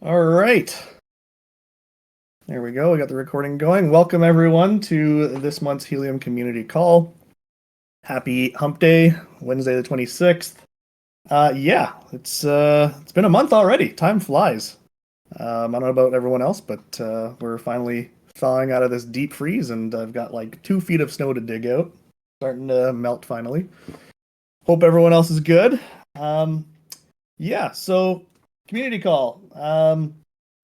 All right. There we go. We got the recording going. Welcome everyone to this month's Helium Community Call. Happy Hump Day, Wednesday the 26th. Yeah, it's been a month already. Time flies. I don't know about everyone else, but we're finally thawing out of this deep freeze, and I've got like 2 feet of snow to dig out. Starting to melt finally. Hope everyone else is good. Yeah, so community call.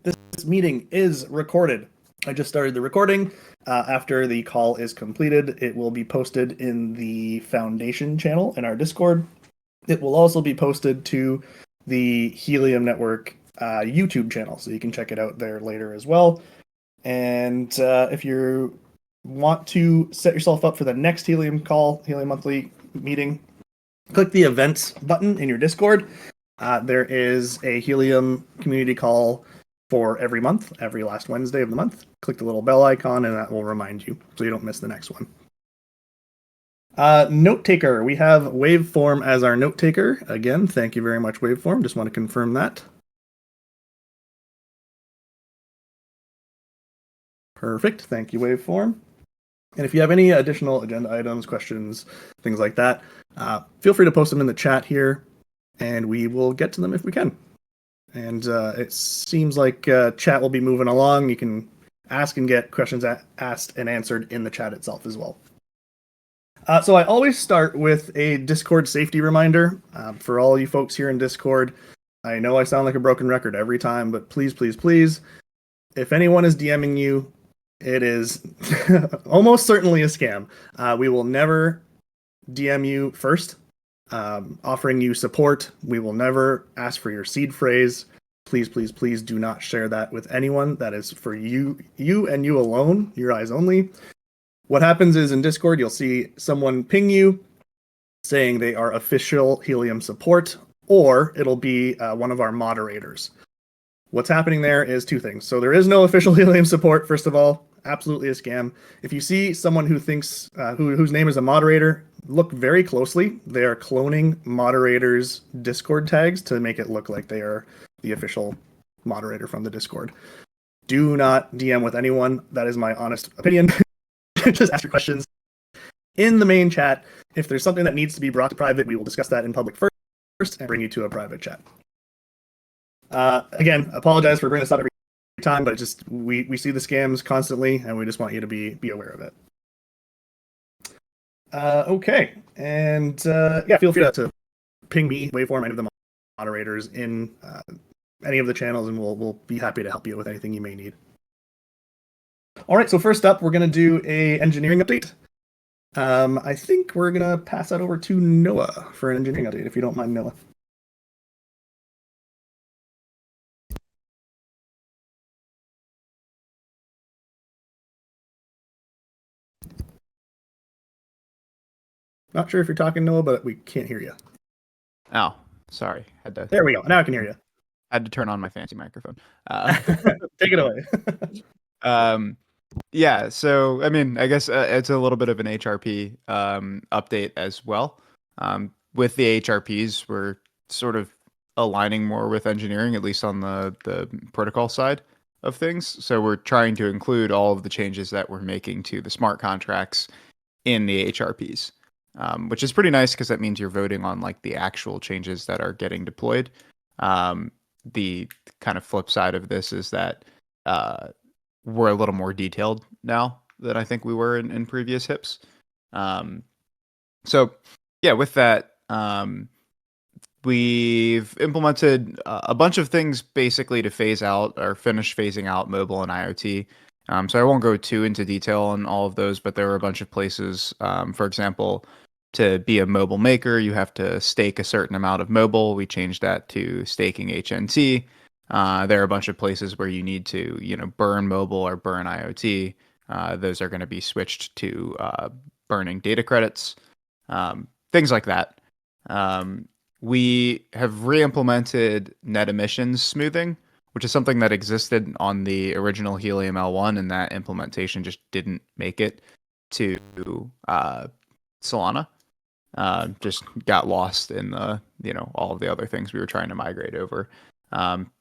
This meeting is recorded. I just started the recording. After the call is completed, it will be posted in the Foundation channel in our Discord. It will also be posted to the Helium Network YouTube channel, so you can check it out there later as well. And if you want to set yourself up for the next Helium call, Helium Monthly meeting, click the events button in your Discord. There is a Helium community call for every month, every last Wednesday of the month. Click the little bell icon and that will remind you so you don't miss the next one. Note taker. We have Waveform as our note taker. Again, thank you very much, Waveform. Just want to confirm that. Perfect. Thank you, Waveform. And if you have any additional agenda items, questions, things like that, feel free to post them in the chat here, and we will get to them if we can. And it seems like chat will be moving along. You can ask and get questions asked and answered in the chat itself as well. So I always start with a Discord safety reminder for all you folks here in Discord. I know I sound like a broken record every time, but please, please, please, if anyone is DMing you, it is almost certainly a scam. We will never DM you first, offering you support. We will never ask for your seed phrase. Please, please, please do not share that with anyone. That is for you and you alone, your eyes only. What happens is in Discord, you'll see someone ping you saying they are official Helium support, or it'll be one of our moderators. What's happening there is two things. So there is no official Helium support, first of all. Absolutely a scam. If you see someone who thinks whose name is a moderator, look very closely. They are cloning moderators' Discord tags to make it look like they are the official moderator from the Discord. Do not DM with anyone. That is my honest opinion. Just ask your questions in the main chat. If there's something that needs to be brought to private, we will discuss that in public first and bring you to a private chat. Again, apologize for bringing this up every time, but just we see the scams constantly, and we just want you to be aware of it. Okay, and yeah, feel free to ping me, Waveform, any of the moderators in any of the channels, and we'll be happy to help you with anything you may need. All right, so first up, we're going to do a engineering update. I think we're going to pass that over to Noah for an engineering update, if you don't mind, Noah. Not sure if you're talking, Noah, but we can't hear you. Oh, sorry. There we go. Now I can hear you. I had to turn on my fancy microphone. Take it away. Yeah, so I mean, I guess it's a little bit of an HRP update as well. With the HRPs, we're sort of aligning more with engineering, at least on the protocol side of things. So we're trying to include all of the changes that we're making to the smart contracts in the HRPs, which is pretty nice because that means you're voting on like the actual changes that are getting deployed. The kind of flip side of this is that we're a little more detailed now than I think we were in previous HIPs. So yeah, with that, we've implemented a bunch of things basically to phase out or finish phasing out mobile and IoT. So I won't go too into detail on all of those, but there are a bunch of places, for example, to be a mobile maker, you have to stake a certain amount of mobile. We changed that to staking HNT. There are a bunch of places where you need to, burn mobile or burn IoT. Those are going to be switched to burning data credits, things like that. We have re-implemented net emissions smoothing, which is something that existed on the original Helium L1, and that implementation just didn't make it to Solana. Just got lost in the, all of the other things we were trying to migrate over.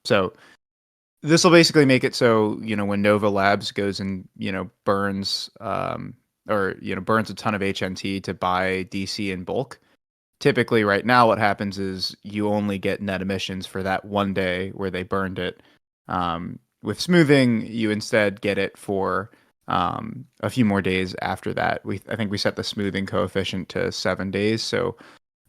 So This will basically make it so, when Nova Labs goes and, burns or, burns a ton of HNT to buy DC in bulk. Typically right now what happens is you only get net emissions for that one day where they burned it. With smoothing, you instead get it for a few more days after that. I think we set the smoothing coefficient to 7 days. So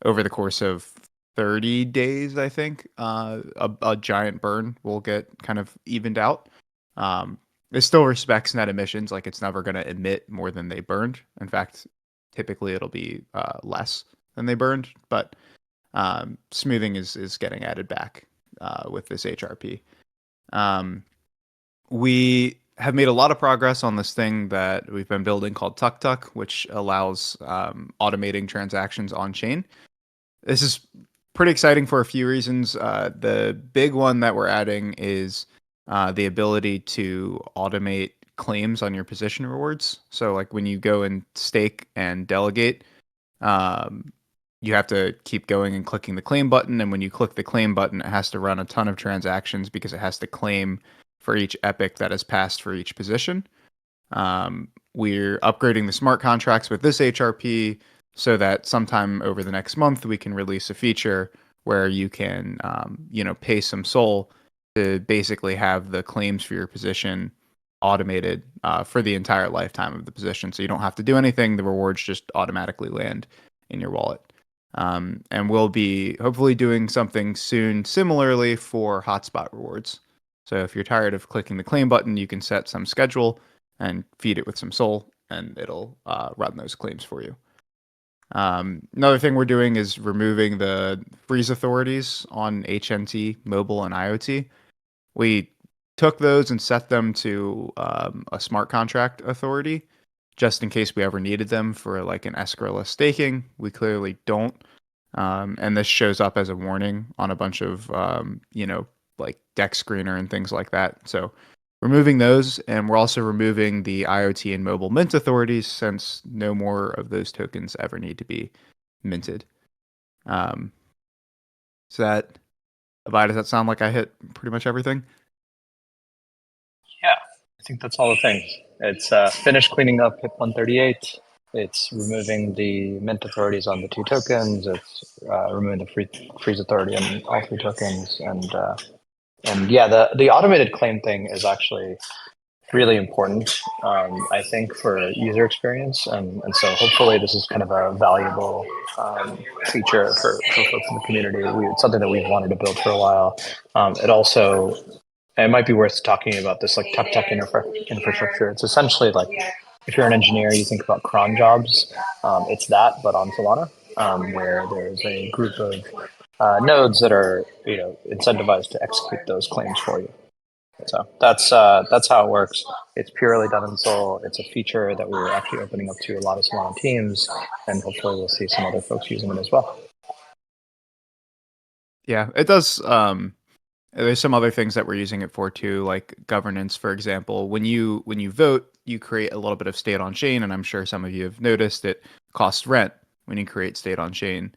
over the course of 30 days, I think, a giant burn will get kind of evened out. It still respects net emissions, like it's never going to emit more than they burned. In fact, typically it'll be less than they burned, but smoothing is getting added back with this HRP. We have made a lot of progress on this thing that we've been building called TuckTuck, which allows automating transactions on chain. This is pretty exciting for a few reasons. The big one that we're adding is the ability to automate claims on your position rewards. So, like when you go and stake and delegate, you have to keep going and clicking the claim button. And when you click the claim button, it has to run a ton of transactions because it has to claim for each epoch that has passed for each position. We're upgrading the smart contracts with this HRP so that sometime over the next month we can release a feature where you can, pay some SOL to basically have the claims for your position automated for the entire lifetime of the position. So you don't have to do anything. The rewards just automatically land in your wallet. And we'll be hopefully doing something soon similarly for hotspot rewards. So if you're tired of clicking the claim button, you can set some schedule and feed it with some SOL, and it'll run those claims for you. Another thing we're doing is removing the freeze authorities on HNT, mobile, and IoT. We took those and set them to a smart contract authority just in case we ever needed them for like an escrowless staking. We clearly don't. And this shows up as a warning on a bunch of, like deck screener and things like that. So removing those, and we're also removing the IoT and mobile mint authorities since no more of those tokens ever need to be minted. So that, Abide, does that sound like I hit pretty much everything? Yeah, I think that's all the things. It's finished cleaning up HIP 138. It's removing the mint authorities on the 2 tokens. It's removing the freeze authority on all 3 tokens. And yeah, the automated claim thing is actually really important, I think, for user experience. And so hopefully this is kind of a valuable feature for folks in the community. It's something that we've wanted to build for a while. It might be worth talking about this like tuck infrastructure. It's essentially like if you're an engineer, you think about cron jobs. It's that, but on Solana, where there's a group of nodes that are incentivized to execute those claims for you. So that's how it works. It's purely done in Sol. It's a feature that we're actually opening up to a lot of Solana teams, and hopefully we'll see some other folks using it as well. Yeah, it does. There's some other things that we're using it for too, like governance, for example. When you vote, you create a little bit of state on chain, and I'm sure some of you have noticed it costs rent when you create state on chain.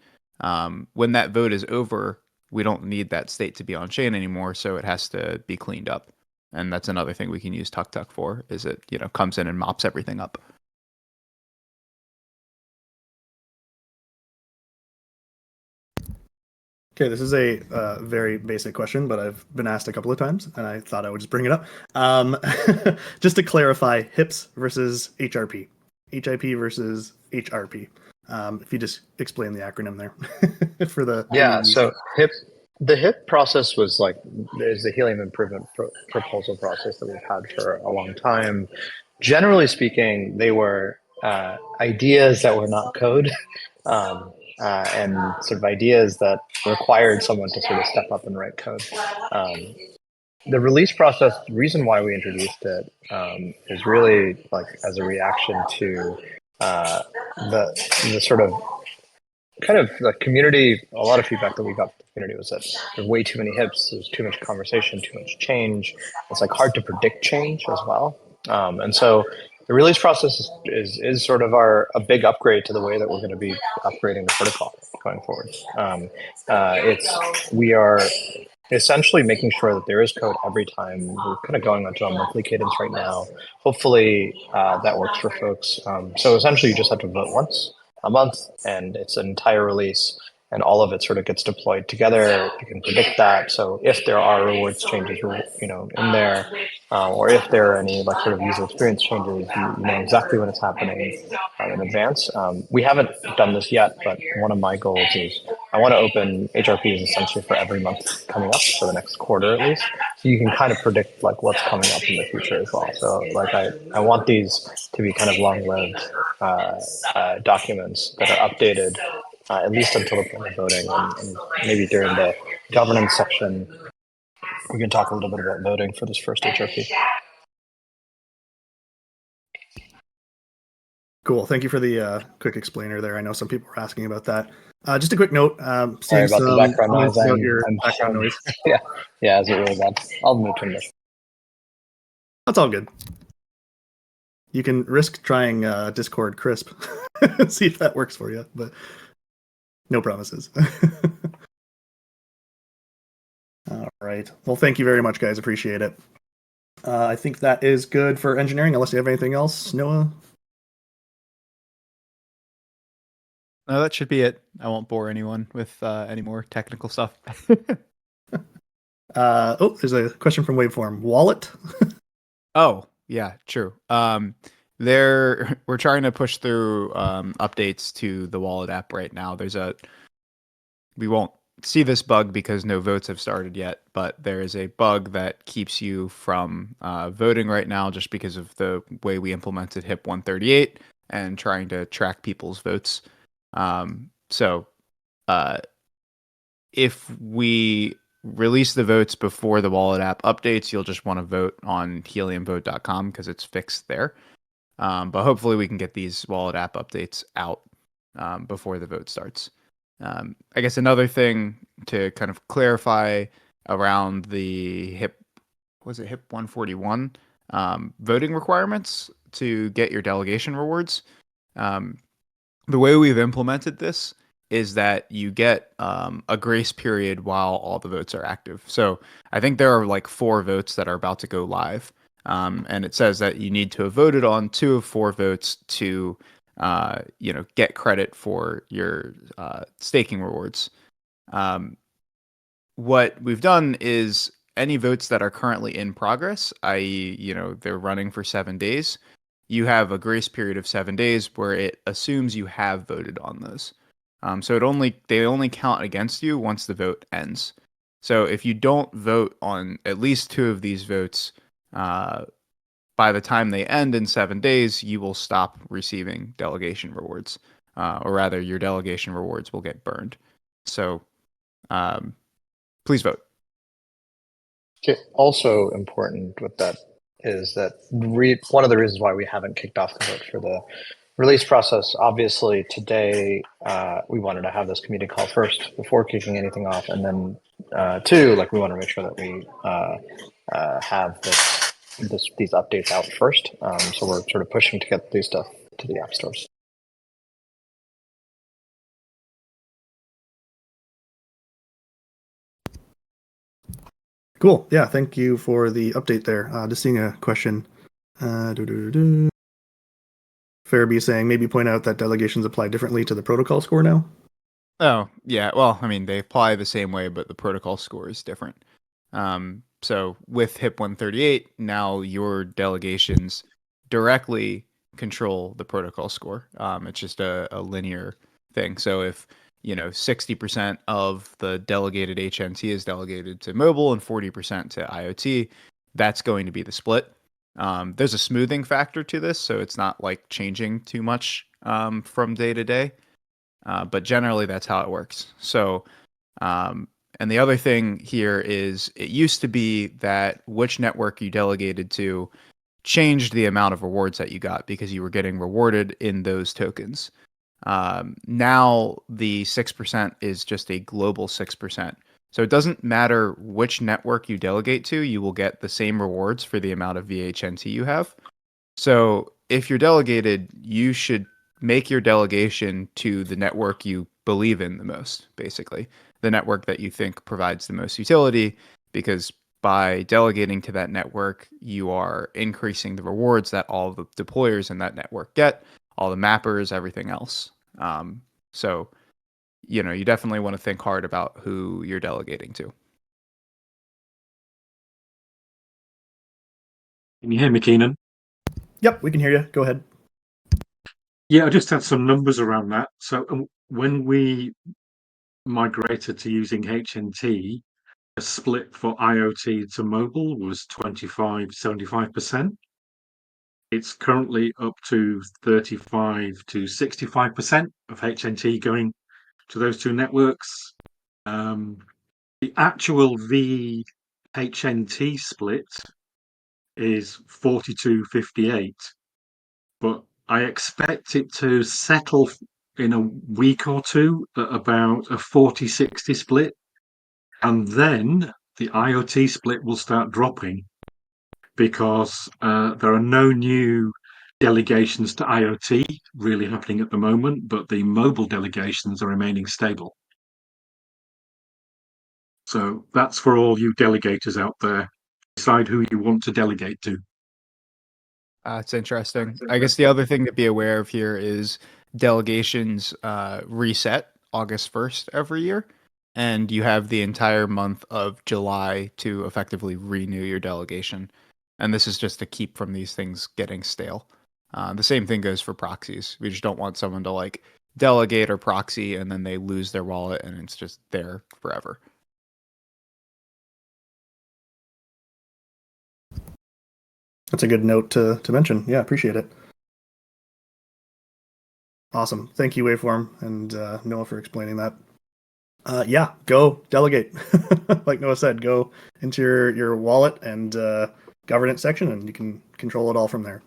When that vote is over, we don't need that state to be on chain anymore, so it has to be cleaned up. And that's another thing we can use TuckTuck for, is it comes in and mops everything up. Okay, this is a very basic question, but I've been asked a couple of times, and I thought I would just bring it up. Just to clarify, HIPS versus HRP. HIP versus HRP. If you just explain the acronym there for the So the HIP process is the Helium improvement proposal process that we've had for a long time. Generally speaking, they were ideas that were not code. And sort of ideas that required someone to sort of step up and write code. The release process, the reason why we introduced it is really like as a reaction to the sort of kind of the community. A lot of feedback that we got from the community was that there's way too many hips, there's too much conversation, too much change. It's like hard to predict change as well. And so the release process is sort of a big upgrade to the way that we're going to be upgrading the protocol going forward. essentially making sure that there is code every time. We're kind of going onto a monthly cadence right now. Hopefully that works for folks. So essentially you just have to vote once a month and it's an entire release and all of it sort of gets deployed together. You can predict that. So if there are rewards changes, in there, or if there are any like sort of user experience changes, you know exactly when it's happening in advance. We haven't done this yet, but one of my goals is I want to open HRPs essentially for every month coming up for the next quarter at least. So you can kind of predict like what's coming up in the future as well. So like I want these to be kind of long-lived documents that are updated at least until the point of voting, and maybe during the governance section, we can talk a little bit about voting for this first HRP. Cool. Thank you for the quick explainer there. I know some people were asking about that. Just a quick note. Sorry Seeing about the some background comments noise. about your background noise. Yeah, is it really bad? I'll move to this. That's all good. You can risk trying Discord Crisp, see if that works for you, but no promises. All right. Well, thank you very much, guys. Appreciate it. I think that is good for engineering, unless you have anything else, Noah. No, that should be it. I won't bore anyone with any more technical stuff. There's a question from Waveform. Wallet? Oh, yeah, true. We're trying to push through updates to the wallet app right now. We won't see this bug because no votes have started yet, but there is a bug that keeps you from voting right now just because of the way we implemented HIP 138 and trying to track people's votes. So if we release the votes before the wallet app updates, you'll just want to vote on heliumvote.com because it's fixed there. But hopefully we can get these wallet app updates out before the vote starts. I guess another thing to kind of clarify around the HIP 141 voting requirements to get your delegation rewards. The way we've implemented this is that you get a grace period while all the votes are active. So I think there are like 4 votes that are about to go live. And it says that you need to have voted on 2 of 4 votes to get credit for your staking rewards. What we've done is any votes that are currently in progress, i.e., they're running for 7 days, you have a grace period of 7 days where it assumes you have voted on those. So they only count against you once the vote ends. So if you don't vote on at least 2 of these votes by the time they end in 7 days, you will stop receiving delegation rewards, or rather, your delegation rewards will get burned. So please vote. Okay. Also important with that is that one of the reasons why we haven't kicked off the vote for the release process, obviously today we wanted to have this community call first before kicking anything off, and then 2, like we want to make sure that we have these updates out first. So we're sort of pushing to get these stuff to the app stores. Cool. Yeah, thank you for the update there. Just seeing a question. Fairby saying maybe point out that delegations apply differently to the protocol score now. Oh, yeah. Well, I mean, they apply the same way, but the protocol score is different. So with HIP 138, now your delegations directly control the protocol score. It's just a linear thing. So if 60% of the delegated HNT is delegated to mobile and 40% to IoT, that's going to be the split. There's a smoothing factor to this, so it's not like changing too much from day to day. But generally, that's how it works. So, and the other thing here is it used to be that which network you delegated to changed the amount of rewards that you got because you were getting rewarded in those tokens. Now the 6% is just a global 6%. So it doesn't matter which network you delegate to, you will get the same rewards for the amount of VHNT you have. So if you're delegated, you should make your delegation to the network you believe in the most, basically. the network that you think provides the most utility, because by delegating to that network, you are increasing the rewards that all the deployers in that network get, all the mappers, everything else. So, you know, you definitely want to think hard about who you're delegating to. Can you hear me, Keenan? Yep, we can hear you. Go ahead. Yeah, I just had some numbers around that. So when we migrated to using HNT, a split for IoT to mobile was 75% It's currently up to 35 to 65% of HNT going to those two networks. The actual VHNT split is 42-58, but I expect it to settle in a week or two at about a 40-60 split. And then the IoT split will start dropping because there are no new delegations to IoT really happening at the moment, but the mobile delegations are remaining stable. So that's for all you delegators out there. Decide who you want to delegate to. It's interesting. I guess the other thing to be aware of here is delegations reset August 1st every year, and you have the entire month of July to effectively renew your delegation. And this is just to keep from these things getting stale. The same thing goes for proxies. We just don't want someone to like delegate or proxy and then they lose their wallet and it's just there forever. That's a good note to mention. Yeah, appreciate it. Awesome. Thank you, Waveform, and Noah for explaining that. Yeah, go delegate. Like Noah said, go into your wallet and governance section, and you can control it all from there.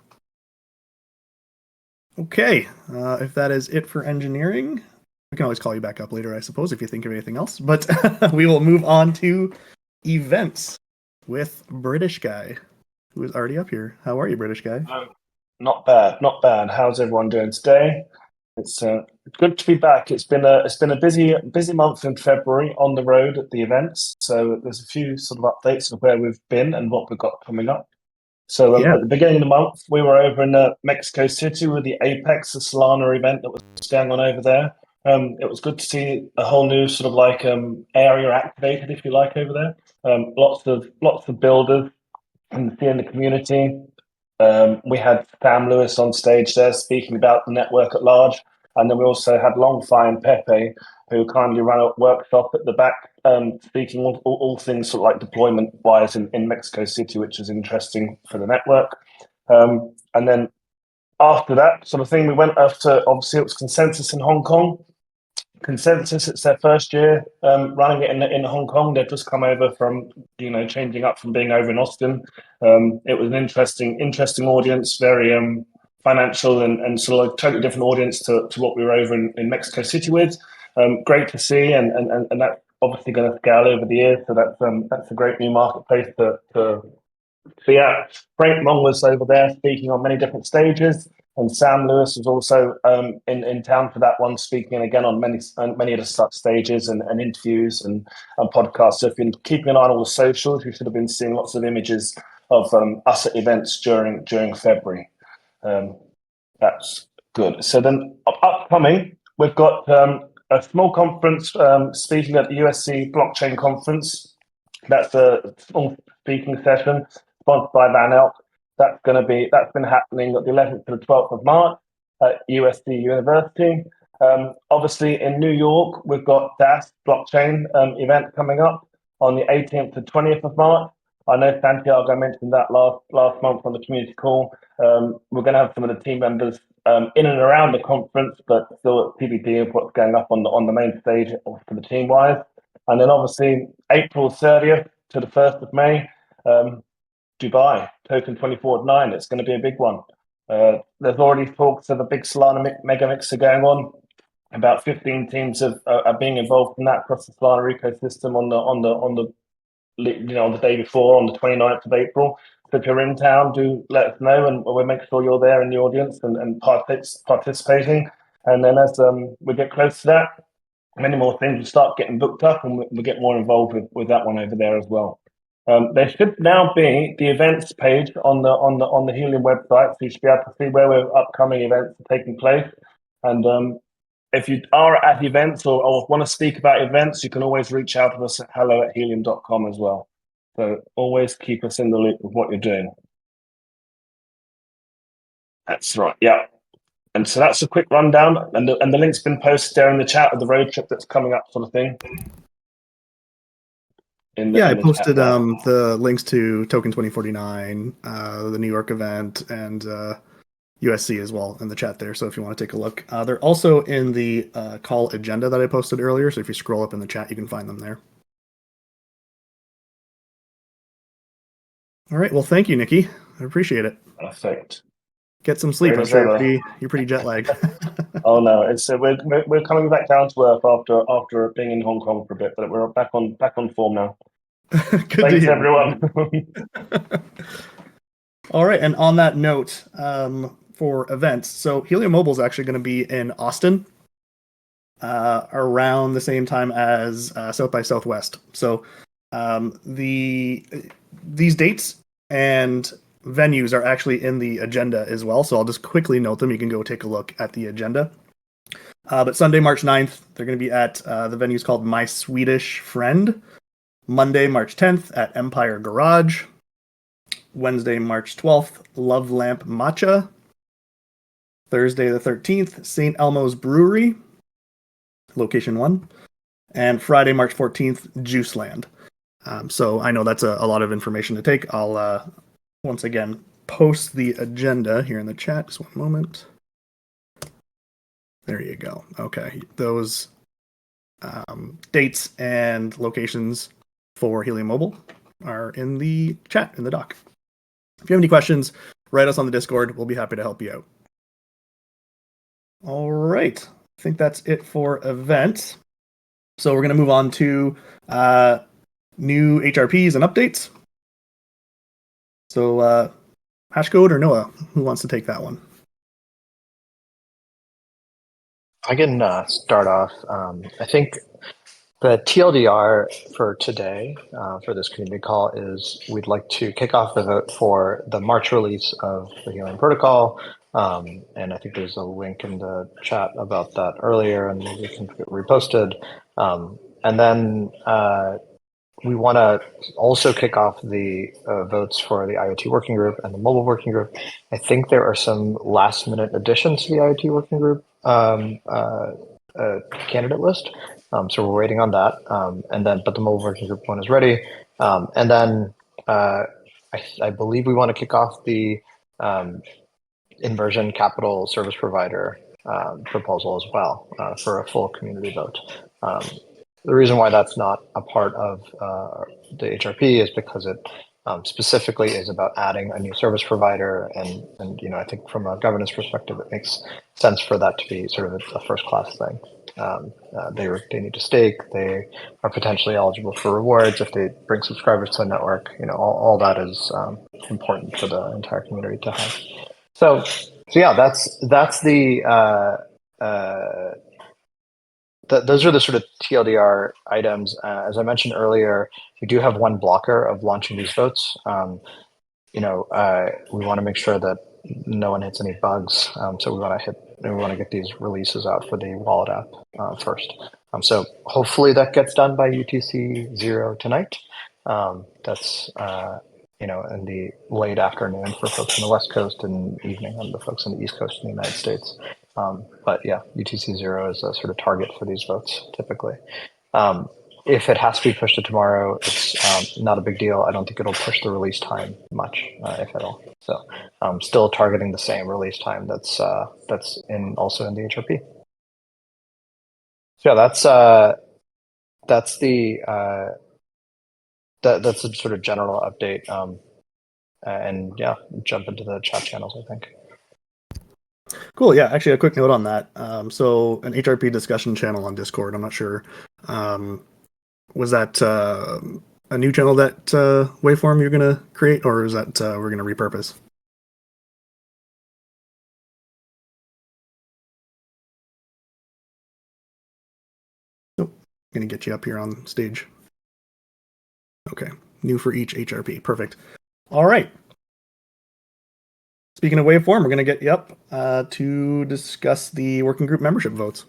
Okay, if that is it for engineering, we can always call you back up later, I suppose, if you think of anything else. But we will move on to events with British Guy, who is already up here. How are you, British Guy? Not bad, not bad. How's everyone doing today? It's good to be back. It's been a busy month in February on the road at the events. So there's a few sort of updates of where we've been and what we've got coming up. So Yeah. at the beginning of the month, we were over in Mexico City with the Apex, the Solana event that was going on over there. It was good to see a whole new sort of like area activated, if you like, over there. Lots of builders and seeing the community. We had Sam Lewis on stage there speaking about the network at large. And then we also had Longfi and Pepe, who kindly ran a workshop at the back, speaking all things sort of like deployment wise in Mexico City, which is interesting for the network. And then after that sort of thing, we went after, obviously, it was Consensus in Hong Kong. Consensus, it's their first year running it in Hong Kong. They've just come over from, changing up from being over in Austin. It was an interesting audience, very financial and sort of like totally different audience to what we were over in Mexico City with. Great to see, and that's obviously going to scale over the years. So that's a great new marketplace to so yeah, Frank Mong was over there speaking on many different stages, and Sam Lewis was also in town for that one, speaking again on many of the stages and interviews and podcasts. So if you've been keeping an eye on all the socials, you should have been seeing lots of images of us at events during February. That's good. So then upcoming, we've got a small conference speaking at the USC Blockchain Conference. That's a small speaking session sponsored by Van Elk. That's been happening at the 11th to the 12th of March at USC University. Obviously in New York, we've got DAS Blockchain event coming up on the 18th to 20th of March. I know Santiago mentioned that last month on the community call. We're going to have some of the team members in and around the conference, but still at TBD of what's going up on the main stage for the team wise. And then obviously April 30th to the 1st of May, Dubai, Token 24/9. It's going to be a big one. There's already talks of a big Solana mega mixer going on. About 15 teams are being involved in that across the Solana ecosystem on the day before, on the 29th of April. So if you're in town, do let us know, and we'll make sure you're there in the audience and participating. And then as we get close to that, many more things will start getting booked up, and we'll get more involved with that one over there as well. There should now be the events page on the Helium website, so you should be able to see where our upcoming events are taking place. And if you are at events or want to speak about events, you can always reach out to us at hello@helium.com as well. So always keep us in the loop of what you're doing. That's right. Yeah. And so that's a quick rundown, and the link's been posted there in the chat of the road trip that's coming up, sort of thing. I posted the links to Token 2049, the New York event, and USC as well in the chat there. So if you want to take a look, they're also in the call agenda that I posted earlier. So if you scroll up in the chat, you can find them there. All right. Well, thank you, Nikki. I appreciate it. Perfect. Get some sleep. I'm sure you're pretty jet lagged. Oh no, it's we're coming back down to earth after being in Hong Kong for a bit, but we're back on form now. Good Thanks, everyone. All right, and on that note, for events, so Helium Mobile is actually going to be in Austin around the same time as South by Southwest. So these dates and venues are actually in the agenda as well. So I'll just quickly note them. You can go take a look at the agenda. But Sunday, March 9th, they're going to be at the venues called My Swedish Friend. Monday, March 10th at Empire Garage. Wednesday, March 12th, Love Lamp Matcha. Thursday the 13th, St. Elmo's Brewery, location 1. And Friday, March 14th, Juiceland. So I know that's a lot of information to take. I'll once again post the agenda here in the chat. Just one moment. There you go. Okay, those dates and locations for Helium Mobile are in the chat, in the doc. If you have any questions, write us on the Discord. We'll be happy to help you out. All right. I think that's it for events. So we're going to move on to new HRPs and updates. So Hashcode or Noah, who wants to take that one? I can start off. I think the TLDR for today, for this community call, is we'd like to kick off the vote for the March release of the Helium Protocol. And I think there's a link in the chat about that earlier, and we can get reposted. And then we want to also kick off the votes for the IoT working group and the mobile working group. I think there are some last minute additions to the IoT working group candidate list. So we're waiting on that. But the mobile working group one is ready. And then I believe we want to kick off the inversion capital service provider proposal as well for a full community vote. The reason why that's not a part of the HRP is because it specifically is about adding a new service provider, and I think from a governance perspective, it makes sense for that to be sort of a first class thing. They need to stake. They are potentially eligible for rewards if they bring subscribers to the network. All that is important for the entire community to have. So yeah, that's the. Those are the sort of TLDR items. As I mentioned earlier, we do have one blocker of launching these votes. We want to make sure that no one hits any bugs. So we want to get these releases out for the wallet app first. So hopefully that gets done by UTC 0 tonight. That's in the late afternoon for folks on the West Coast and evening on the folks on the East Coast in the United States. But yeah, UTC 0 is a sort of target for these votes typically. If it has to be pushed to tomorrow, it's not a big deal. I don't think it'll push the release time much, if at all. So I'm still targeting the same release time that's also in the HRP. So yeah, that's a sort of general update. And yeah, jump into the chat channels, I think. Cool. Yeah, actually, a quick note on that. So an HRP discussion channel on Discord. I'm not sure. Was that a new channel that Waveform you're going to create, or is that we're going to repurpose? Gonna get you up here on stage. Okay, new for each HRP. Perfect. All right. Speaking of waveform, we're gonna get you up to discuss the working group membership votes.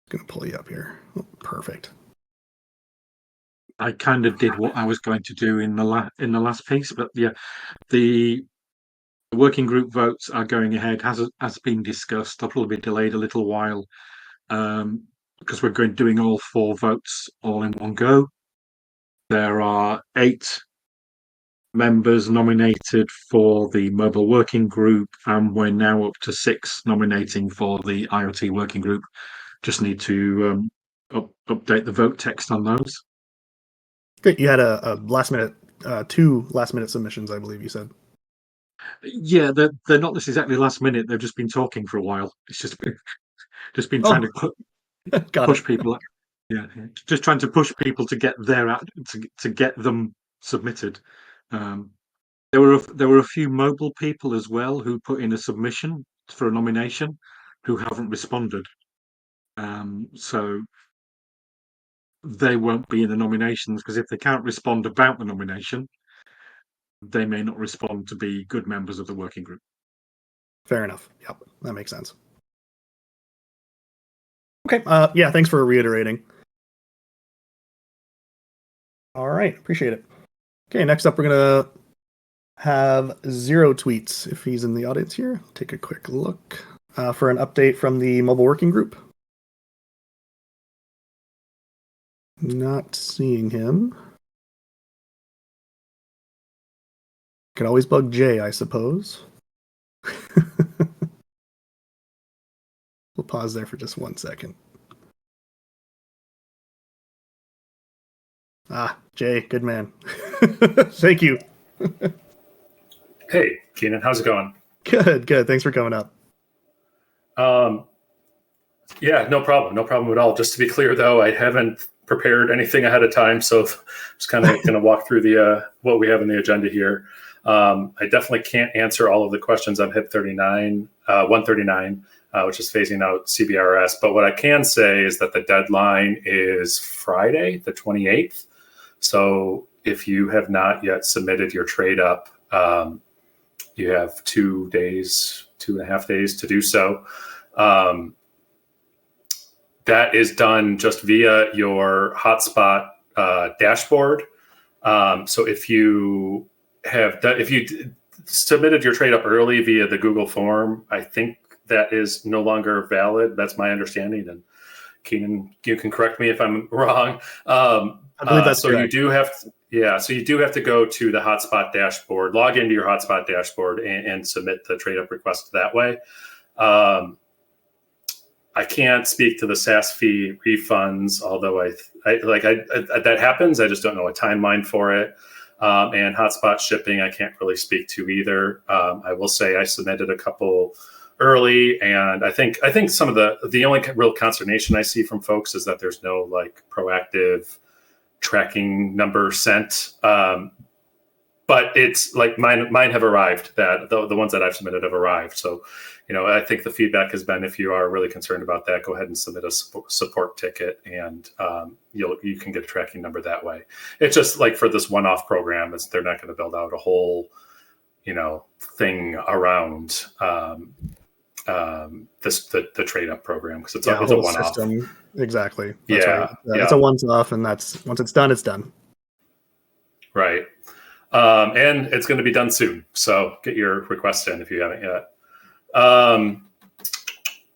Gonna pull you up here. Oh, perfect. I kind of did what I was going to do in the last piece, but yeah, the working group votes are going ahead. Has been discussed. They'll probably be delayed a little while because we're doing all 4 votes all in one go. There are 8 members nominated for the mobile working group, and we're now up to 6 nominating for the IoT working group. Just need to update the vote text on those. Great. You had a last minute, 2 last minute submissions, I believe you said. Yeah, they're not exactly last minute. They've just been talking for a while. It's just been trying to push people. Yeah, just trying to push people to get to get them submitted. There were a few mobile people as well who put in a submission for a nomination who haven't responded. So they won't be in the nominations because if they can't respond about the nomination, they may not respond to be good members of the working group. Fair enough. Yep, that makes sense. Okay. Yeah, thanks for reiterating. All right, appreciate it. Okay, next up, we're gonna have Zero Tweets if he's in the audience here. Take a quick look for an update from the mobile working group. Not seeing him. Could always bug Jay, I suppose. We'll pause there for just 1 second. Ah, Jay, good man. Thank you. Hey, Keenan, how's it going? Good. Thanks for coming up. Yeah, no problem at all. Just to be clear, though, I haven't prepared anything ahead of time, so just kind of going to walk through the what we have in the agenda here. I definitely can't answer all of the questions on HIP 139, which is phasing out CBRS. But what I can say is that the deadline is Friday, the 28th. So if you have not yet submitted your trade up, you have 2 days, 2.5 days to do so. That is done just via your hotspot dashboard. So if you submitted your trade up early via the Google form, I think that is no longer valid. That's my understanding. And Keenan, you can correct me if I'm wrong. I believe that's so correct. you do have to go to the hotspot dashboard, log into your hotspot dashboard, and submit the trade up request that way. I can't speak to the SaaS fee refunds, although that happens. I just don't know a timeline for it. And hotspot shipping, I can't really speak to either. I will say I submitted a couple early, and I think some of the only real consternation I see from folks is that there's no like proactive tracking number sent. But it's like mine have arrived. That the ones that I've submitted have arrived. So, I think the feedback has been, if you are really concerned about that, go ahead and submit a support ticket, and you can get a tracking number that way. It's just like for this one-off program, they're not going to build out a whole, thing around the trade up program, because it's a one-off system. Exactly. That's right. It's a once-off, and once it's done, it's done. Right. And it's going to be done soon. So get your request in if you haven't yet.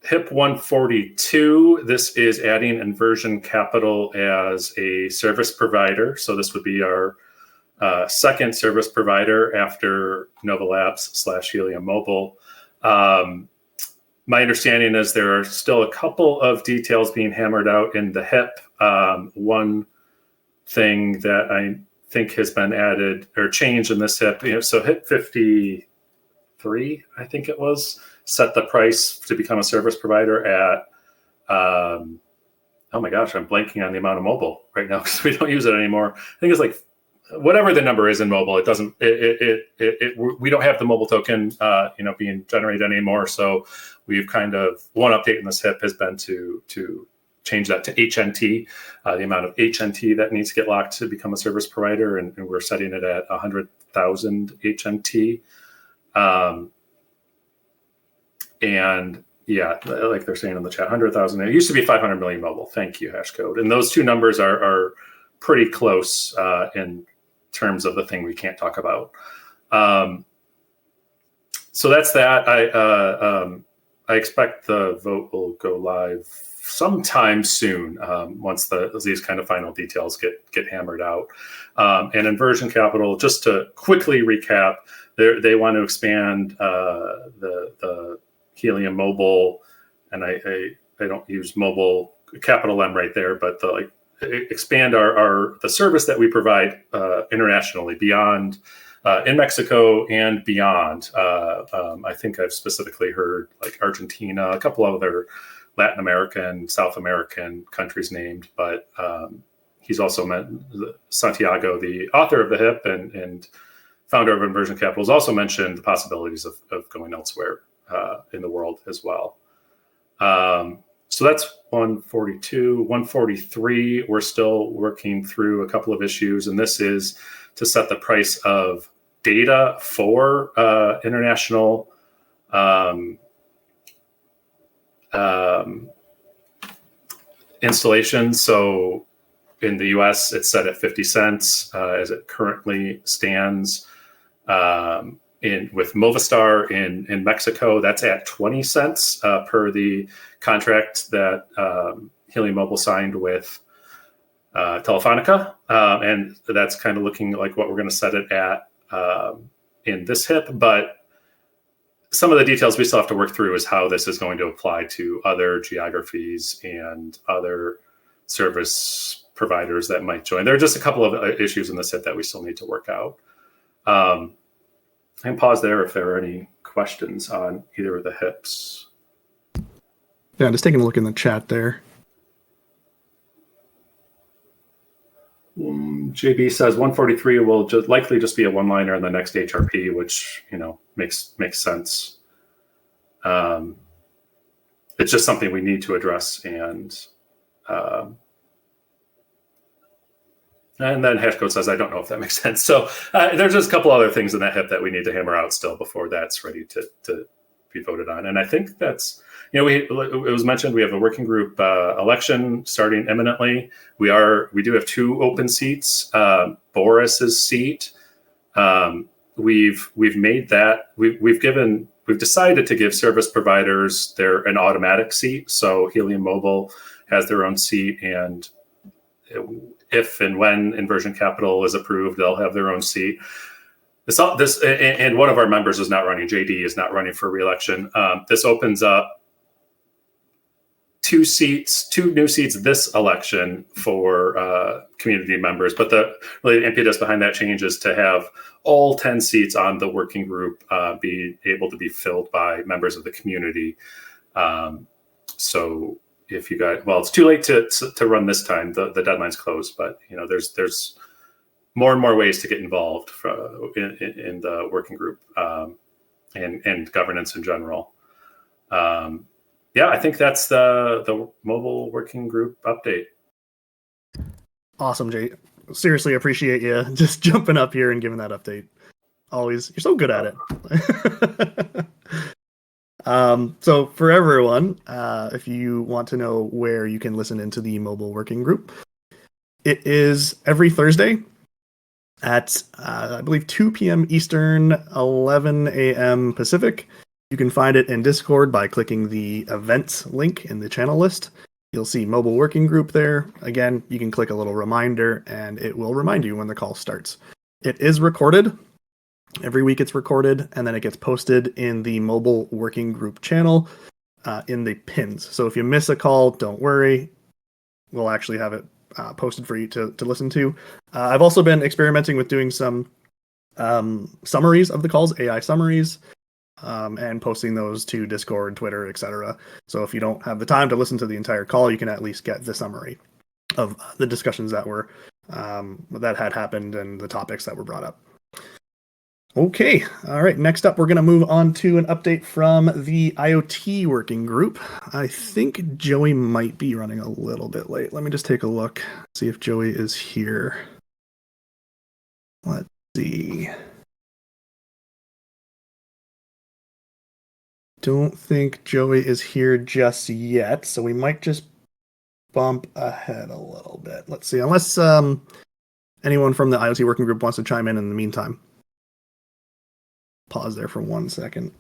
HIP 142, this is adding Inversion Capital as a service provider. So this would be our second service provider after Nova Labs / Helium Mobile. My understanding is there are still a couple of details being hammered out in the HIP. One thing that I think has been added or changed in this HIP, so HIP 53, I think it was, set the price to become a service provider at, oh my gosh, I'm blanking on the amount of mobile right now because we don't use it anymore. I think it's like whatever the number is in mobile. It doesn't. We don't have the mobile token, being generated anymore. So we've kind of, one update in this HIP has been to change that to HNT, the amount of HNT that needs to get locked to become a service provider, and we're setting it at 100,000 HNT. And yeah, like they're saying in the chat, 100,000. It used to be 500 million mobile. Thank you, Hashcode. And those two numbers are pretty close in terms of the thing we can't talk about. So that's that. I expect the vote will go live sometime soon once these kind of final details get hammered out. And Inversion Capital, just to quickly recap, they want to expand the Helium Mobile, and I don't use mobile capital M right there, but expand the service that we provide internationally beyond in Mexico and beyond. I think I've specifically heard like Argentina, a couple of other Latin American, South American countries named, but he's also met Santiago, the author of the HIP and founder of Inversion Capital, has also mentioned the possibilities of going elsewhere in the world as well. So that's 142. 143, we're still working through a couple of issues, and this is to set the price of data for international installations. So in the US, it's set at 50 cents as it currently stands. With Movistar in Mexico, that's at 20 cents per the contract that Helium Mobile signed with Telefonica. And that's kind of looking like what we're going to set it at in this HIP. But some of the details we still have to work through is how this is going to apply to other geographies and other service providers that might join. There are just a couple of issues in this HIP that we still need to work out. I can pause there if there are any questions on either of the HIPs. Yeah, just taking a look in the chat there. JB says 143 will likely just be a one-liner in the next HRP, which makes sense. It's just something we need to address, and then Hashcode says, I don't know if that makes sense. So there's just a couple other things in that HIP that we need to hammer out still before that's ready to be voted on. And I think that's, it was mentioned we have a working group election starting imminently. We do have 2 open seats. Boris's seat, we've made that, we've decided to give service providers an automatic seat. So Helium Mobile has their own seat, and if and when Inversion Capital is approved, they'll have their own seat. And one of our members is not running. JD is not running for re-election. This opens up 2 new seats this election for community members. But the impetus behind that change is to have all 10 seats on the working group be able to be filled by members of the community. So if you guys, it's too late to run this time. The deadline's closed, but there's more and more ways to get involved in the working group and governance in general. I think that's the mobile working group update. Awesome, Jay. Seriously appreciate you just jumping up here and giving that update. Always, you're so good at it. So for everyone, if you want to know where you can listen into the mobile working group, it is every Thursday at, I believe, 2 p.m. Eastern, 11 a.m. Pacific. You can find it in Discord by clicking the events link in the channel list. You'll see mobile working group there. Again, you can click a little reminder and it will remind you when the call starts. It is recorded. Every week it's recorded, and then it gets posted in the mobile working group channel in the pins. So if you miss a call, don't worry. We'll actually have it posted for you to listen to. I've also been experimenting with doing some summaries of the calls, AI summaries, and posting those to Discord, Twitter, etc. So if you don't have the time to listen to the entire call, you can at least get the summary of the discussions that had happened and the topics that were brought up. Okay. All right. Next up, we're going to move on to an update from the IoT working group. I think Joey might be running a little bit late. Let me just take a look, see if Joey is here. Let's see. Don't think Joey is here just yet, so we might just bump ahead a little bit. Let's see. Unless anyone from the IoT working group wants to chime in the meantime. Pause there for 1 second.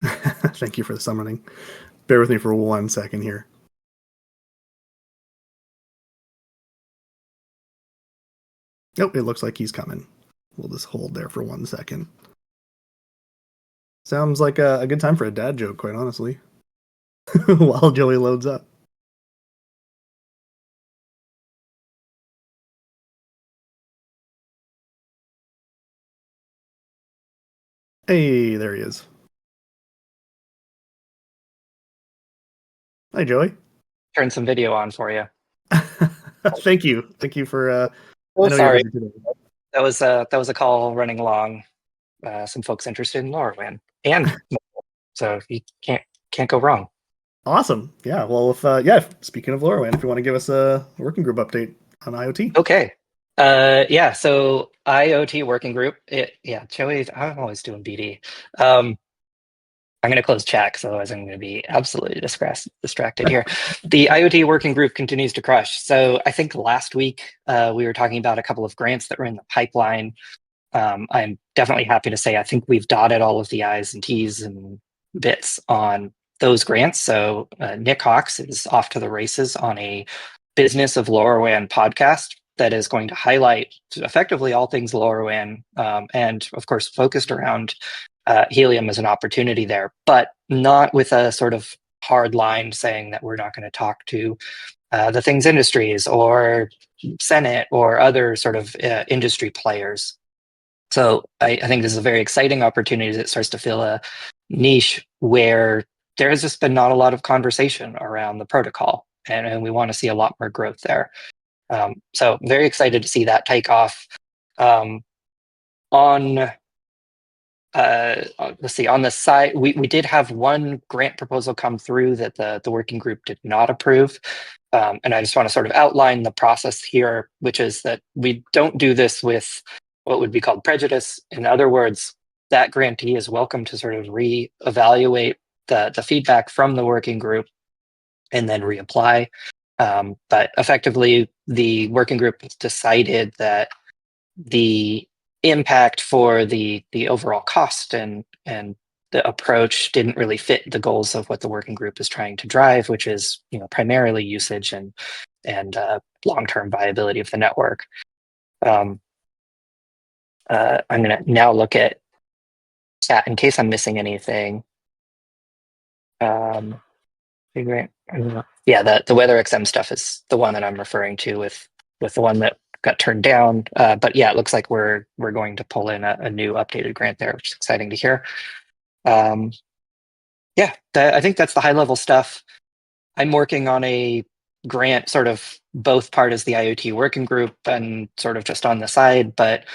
Thank you for the summoning. Bear with me for 1 second here. Nope, it looks like he's coming. We'll just hold there for 1 second. Sounds like a good time for a dad joke, quite honestly. While Joey loads up. Hey, there he is. Hi, Joey. Turn some video on for you. Thank you. Thank you for. I know you're Sorry, busy today. that was a call running along. Some folks interested in LoRaWAN, and so you can't go wrong. Awesome. Yeah. Well, speaking of LoRaWAN, if you want to give us a working group update on IoT. Okay. Yeah. So IoT working group. Joey, I'm always doing BD. I'm going to close chat because otherwise I'm going to be absolutely distracted here. The IoT working group continues to crush. So I think last week we were talking about a couple of grants that were in the pipeline. I'm definitely happy to say I think we've dotted all of the I's and T's and bits on those grants. So Nick Hawks is off to the races on a Business of LoRaWAN podcast that is going to highlight effectively all things LoRaWAN, and of course focused around Helium as an opportunity there, but not with a sort of hard line saying that we're not going to talk to the things industries or Senate or other sort of industry players. So I think this is a very exciting opportunity that starts to fill a niche where there has just been not a lot of conversation around the protocol, and we want to see a lot more growth there. So very excited to see that take off. Let's see, on the side, we did have one grant proposal come through that the working group did not approve. And I just want to sort of outline the process here, which is that we don't do this with what would be called prejudice. In other words, that grantee is welcome to sort of reevaluate the feedback from the working group and then reapply. But effectively, the working group decided that the impact for the overall cost and the approach didn't really fit the goals of what the working group is trying to drive, which is primarily usage and long-term viability of the network. I'm going to now look at chat in case I'm missing anything. Yeah, the WeatherXM stuff is the one that I'm referring to with the one that got turned down. But yeah, it looks like we're going to pull in a new updated grant there, which is exciting to hear. I think that's the high level stuff. I'm working on a grant, sort of both part as the IoT working group and sort of just on the side, but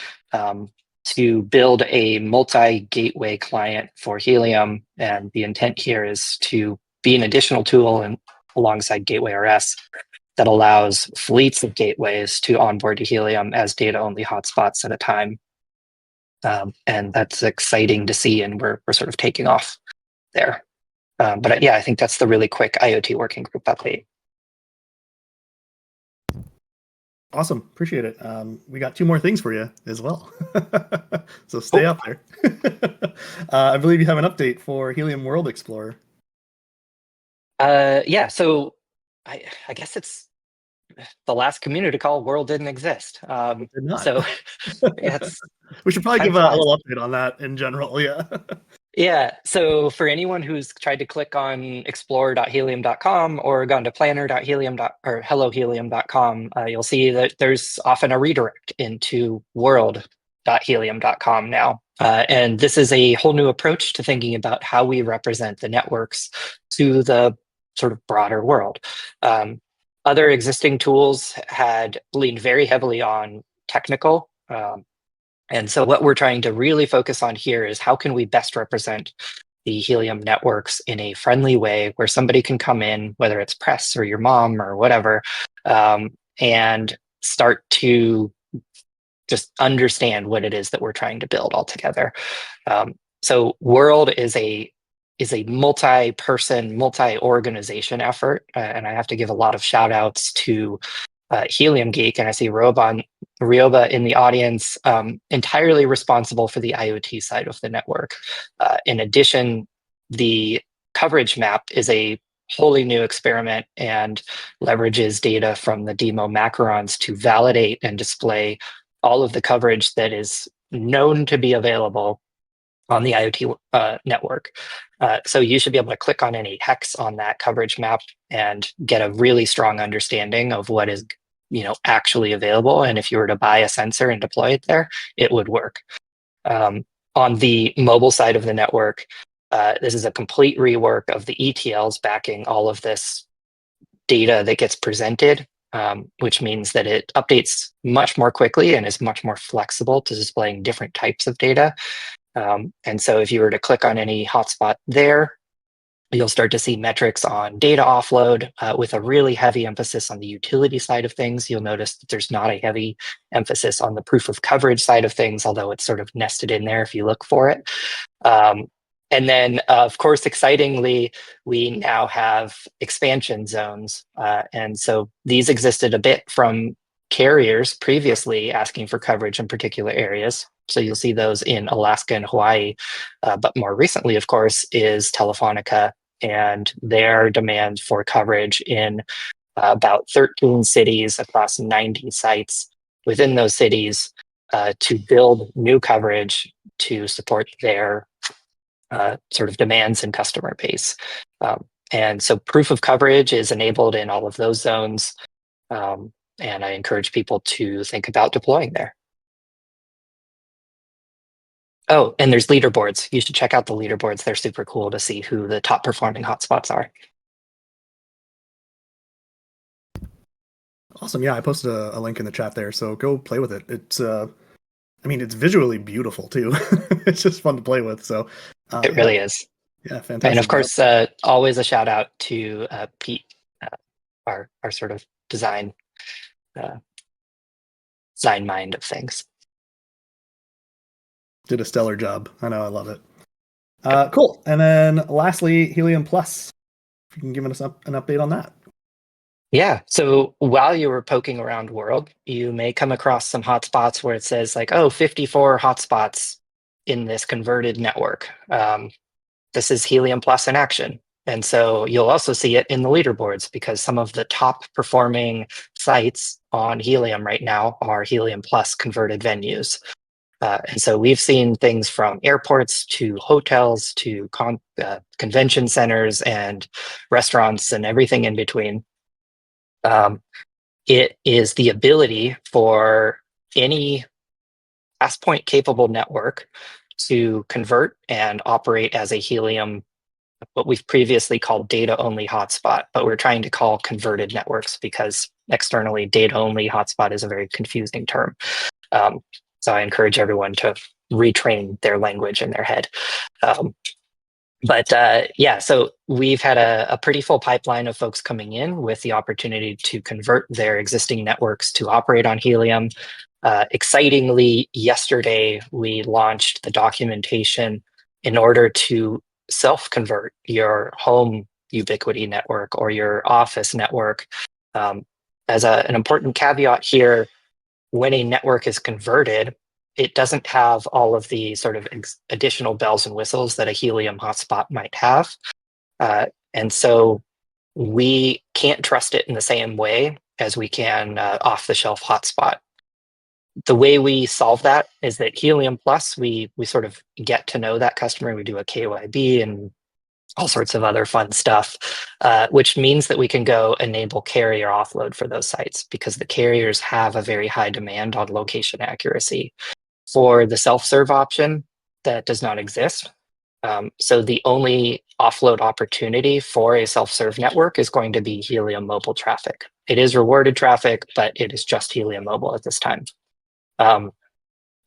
to build a multi-gateway client for Helium. And the intent here is to be an additional tool and alongside Gateway RS that allows fleets of gateways to onboard to Helium as data-only hotspots at a time. And that's exciting to see, and we're sort of taking off there. But I think that's the really quick IoT working group update. Awesome. Appreciate it. We got 2 more things for you as well. So stay up there. I believe you have an update for Helium World Explorer. So I guess it's the last community call. World didn't exist. It did not. So it's we should probably give a little update on that in general. Yeah. Yeah. So for anyone who's tried to click on explorer.helium.com or gone to planner.helium or hellohelium.com, you'll see that there's often a redirect into World. network.helium.com now. And this is a whole new approach to thinking about how we represent the networks to the sort of broader world. Other existing tools had leaned very heavily on technical. And so what we're trying to really focus on here is how can we best represent the Helium networks in a friendly way where somebody can come in, whether it's press or your mom or whatever, and start to just understand what it is that we're trying to build all together. So World is a multi-person, multi-organization effort, and I have to give a lot of shout outs to Helium Geek, and I see Ryoba in the audience, entirely responsible for the IoT side of the network. In addition, the coverage map is a wholly new experiment and leverages data from the demo macarons to validate and display all of the coverage that is known to be available on the IoT network. So you should be able to click on any hex on that coverage map and get a really strong understanding of what is actually available. And if you were to buy a sensor and deploy it there, it would work. On the mobile side of the network, this is a complete rework of the ETLs backing all of this data that gets presented, which means that it updates much more quickly and is much more flexible to displaying different types of data. And so if you were to click on any hotspot there, you'll start to see metrics on data offload with a really heavy emphasis on the utility side of things. You'll notice that there's not a heavy emphasis on the proof of coverage side of things, although it's sort of nested in there if you look for it. And then, of course, excitingly, we now have expansion zones. And so these existed a bit from carriers previously asking for coverage in particular areas. So you'll see those in Alaska and Hawaii. But more recently, of course, is Telefonica and their demand for coverage in about 13 cities across 90 sites within those cities to build new coverage to support their sort of demands and customer base. And so proof of coverage is enabled in all of those zones. And I encourage people to think about deploying there. Oh, and there's leaderboards. You should check out the leaderboards. They're super cool to see who the top performing hotspots are. Awesome. Yeah, I posted a link in the chat there, so go play with it. It's it's visually beautiful too. It's just fun to play with. So it really is. Yeah, fantastic. And of course, always a shout out to Pete, our sort of design mind of things. Did a stellar job. I know, I love it. Cool. And then lastly, Helium Plus. If you can give us an update on that. Yeah. So while you were poking around World, you may come across some hotspots where it says like, 54 hotspots in this converted network. This is Helium Plus in action. And so you'll also see it in the leaderboards because some of the top performing sites on Helium right now are Helium Plus converted venues. And so we've seen things from airports to hotels to convention centers and restaurants and everything in between. It is the ability for any passpoint capable network to convert and operate as a Helium, what we've previously called data only hotspot, but we're trying to call converted networks because externally data only hotspot is a very confusing term. So I encourage everyone to retrain their language in their head. So we've had a pretty full pipeline of folks coming in with the opportunity to convert their existing networks to operate on Helium. Excitingly, yesterday, we launched the documentation in order to self-convert your home Ubiquiti network or your office network. As an important caveat here, when a network is converted, it doesn't have all of the sort of additional bells and whistles that a Helium hotspot might have. And so we can't trust it in the same way as we can off-the-shelf hotspot. The way we solve that is that Helium Plus, we sort of get to know that customer. We do a KYB and all sorts of other fun stuff, which means that we can go enable carrier offload for those sites because the carriers have a very high demand on location accuracy. For the self-serve option, that does not exist. So the only offload opportunity for a self-serve network is going to be Helium mobile traffic. It is rewarded traffic, but it is just Helium mobile at this time.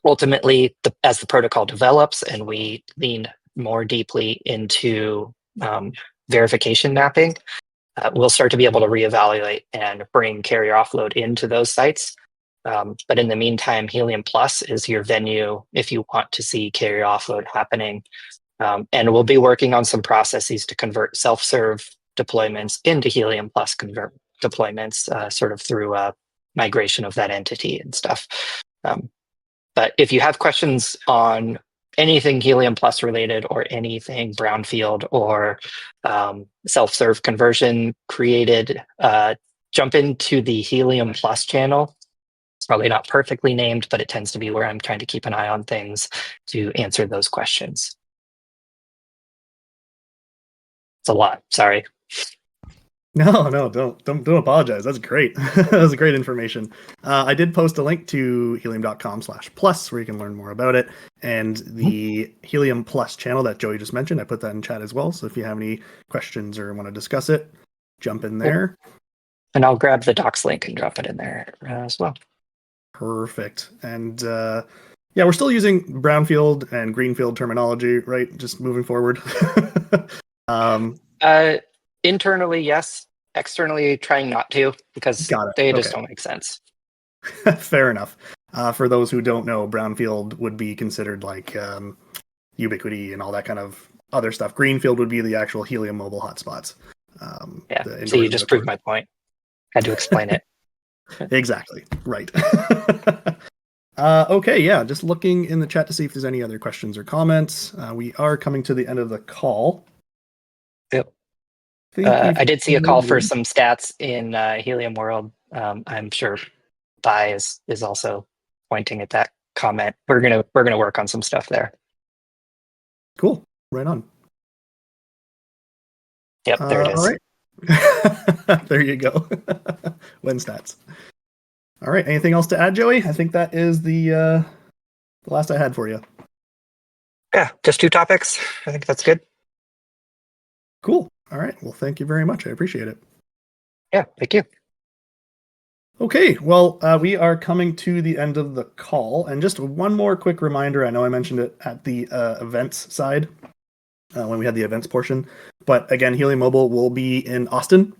Ultimately, as the protocol develops and we lean more deeply into verification mapping, we'll start to be able to reevaluate and bring carrier offload into those sites. But in the meantime, Helium Plus is your venue if you want to see carrier offload happening. And we'll be working on some processes to convert self-serve deployments into Helium Plus deployments, sort of through migration of that entity and stuff. But if you have questions on anything Helium Plus related or anything brownfield or self-serve conversion created, jump into the Helium Plus channel. It's probably not perfectly named, but it tends to be where I'm trying to keep an eye on things to answer those questions. It's a lot. Sorry. No, don't apologize. That's great. That was great information. I did post a link to helium.com/plus where you can learn more about it, and the Helium Plus channel that Joey just mentioned. I put that in chat as well. So if you have any questions or want to discuss it, jump in there. And I'll grab the docs link and drop it in there as well. Perfect. And yeah, we're still using brownfield and greenfield terminology, right? Just moving forward. Internally, yes. Externally, trying not to, because they just don't make sense. Fair enough. For those who don't know, brownfield would be considered like Ubiquity and all that kind of other stuff. Greenfield would be the actual Helium mobile hotspots. Yeah, so you just proved my point. Had to explain it. Exactly. Right. Okay, yeah, just looking in the chat to see if there's any other questions or comments. We are coming to the end of the call. Yep. I did see a call for some stats in Helium World. I'm sure Bai is also pointing at that comment. We're gonna work on some stuff there. Cool. Right on. Yep, there it is. All right. There you go. When stats. All right. Anything else to add, Joey? I think that is the last I had for you. Yeah, just 2 topics. I think that's good. Cool. All right. Well, thank you very much. I appreciate it. Yeah, thank you. Okay. Well, we are coming to the end of the call. And just one more quick reminder. I know I mentioned it at the events side when we had the events portion. But again, Helium Mobile will be in Austin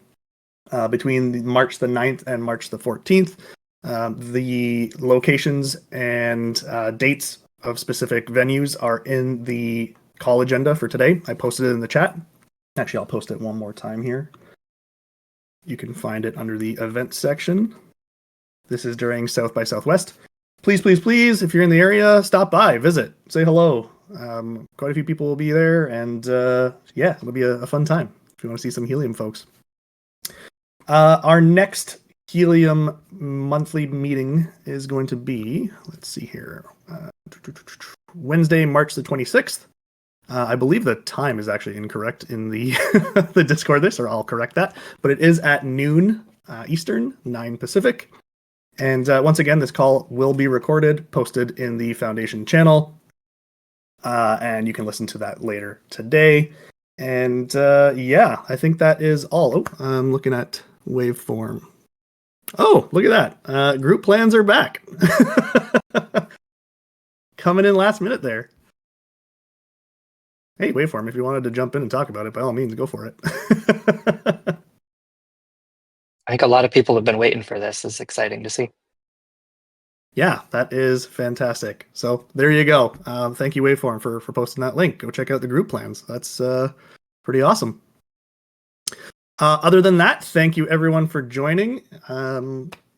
between March the 9th and March the 14th. The locations and dates of specific venues are in the call agenda for today. I posted it in the chat. Actually, I'll post it one more time here. You can find it under the events section. This is during South by Southwest. Please, please, please, if you're in the area, stop by, visit, say hello. Quite a few people will be there, and yeah, it'll be a fun time if you want to see some Helium folks. Our next Helium monthly meeting is going to be, let's see here, Wednesday, March the 26th. I believe the time is actually incorrect in the the Discord there, so I'll correct that. But it is at noon Eastern, 9 Pacific. And once again, this call will be recorded, posted in the Foundation channel. And you can listen to that later today. And yeah, I think that is all. Oh, I'm looking at waveform. Oh, look at that. Group plans are back. Coming in last minute there. Hey, waveform, if you wanted to jump in and talk about it, by all means, go for it. I think a lot of people have been waiting for this. It's exciting to see. Yeah, that is fantastic. So there you go. Thank you, Waveform, for posting that link. Go check out the group plans. That's pretty awesome. Other than that, thank you everyone for joining.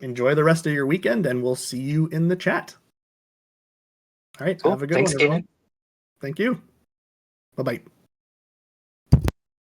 Enjoy the rest of your weekend, and we'll see you in the chat. All right, Cool. have a good Thanks, one, everyone. Kaden. Thank you. Bye-bye.